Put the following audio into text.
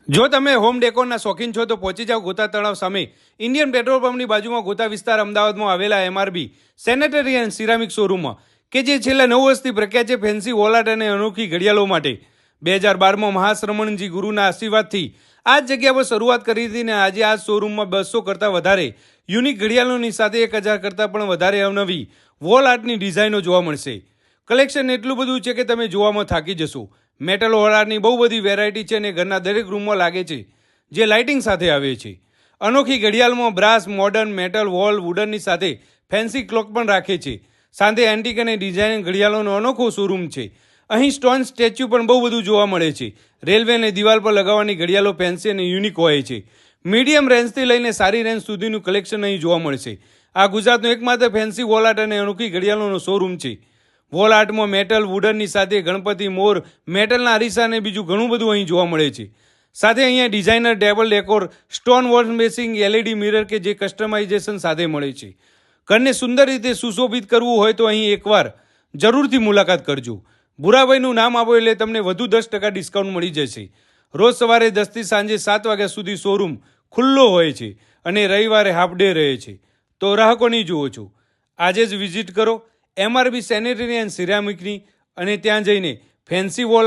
જો તમે હોમ ડેકોરના શોખીન છો તો પહોંચી જાઓ ગોતા તળાવ સામે ઇન્ડિયન પેટ્રોલ પંપની બાજુમાં ગોતા વિસ્તાર અમદાવાદમાં આવેલા એમઆરબી સેનેટરી એન્ડ સિરામિક શોરૂમમાં કે જે છેલ્લા 9 વર્ષથી પ્રખ્યાત છે ફેન્સી વોલાટ અને અનોખી ઘડિયાળો માટે 2012માં મહાશ્રમણજી ગુરુના આશીર્વાદથી આ જ જગ્યા પર શરૂઆત કરી હતી અને આજે આ શોરૂમમાં 200 કરતાં વધારે યુનિક ઘડિયાળોની સાથે 1000 કરતાં પણ વધારે અવનવી વોલ આર્ટની ડિઝાઇનો જોવા મળશે. કલેક્શન એટલું બધું છે કે તમે જોવામાં થાકી જશો. મેટલ વોલાટની બહુ બધી વેરાયટી છે અને ઘરના દરેક રૂમમાં લાગે છે જે લાઇટિંગ સાથે આવે છે. અનોખી ઘડિયાળમાં બ્રાસ, મોડર્ન, મેટલ, વોલ, વુડનની સાથે ફેન્સી ક્લોક પણ રાખે છે. સાથે એન્ટિક અને ડિઝાઇન ઘડિયાળોનો અનોખો શોરૂમ છે. અહીં સ્ટોન સ્ટેચ્યુ પણ બહુ બધું જોવા મળે છે. રેલવે અને દિવાલ પર લગાવવાની ઘડિયાળો ફેન્સી અને યુનિક હોય છે. મીડિયમ રેન્જથી લઈને સારી રેન્જ સુધીનું કલેક્શન અહીં જોવા મળશે. આ ગુજરાતનો એકમાત્ર ફેન્સી વોલાટ અને અનોખી ઘડિયાળોનો શોરૂમ છે. વોલ આર્ટમાં મેટલ, વુડનની સાથે ગણપતિ, મોર, મેટલના અરીસા અને બીજું ઘણું બધું અહીં જોવા મળે છે. સાથે અહીંયા designer table decor, stone wash basin, LED mirror કે જે કસ્ટમાઇઝેશન સાથે મળે છે. ઘરને સુંદર રીતે સુશોભિત કરવું હોય તો અહીં એકવાર જરૂરથી મુલાકાત કરજો. ભૂરાભાઈનું નામ આપો એટલે તમને વધુ 10% ડિસ્કાઉન્ટ મળી જશે. રોજ સવારે 10 થી સાંજે 7 વાગ્યા સુધી શોરૂમ ખુલ્લો હોય છે અને રવિવારે હાફ ડે રહે છે. તો રાહ કોની જુઓ છો? આજે જ વિઝિટ કરો એમઆરબી સેનેટરી એન્ડ સિરામિકની અને ત્યાં જઈને ફેન્સી વોલ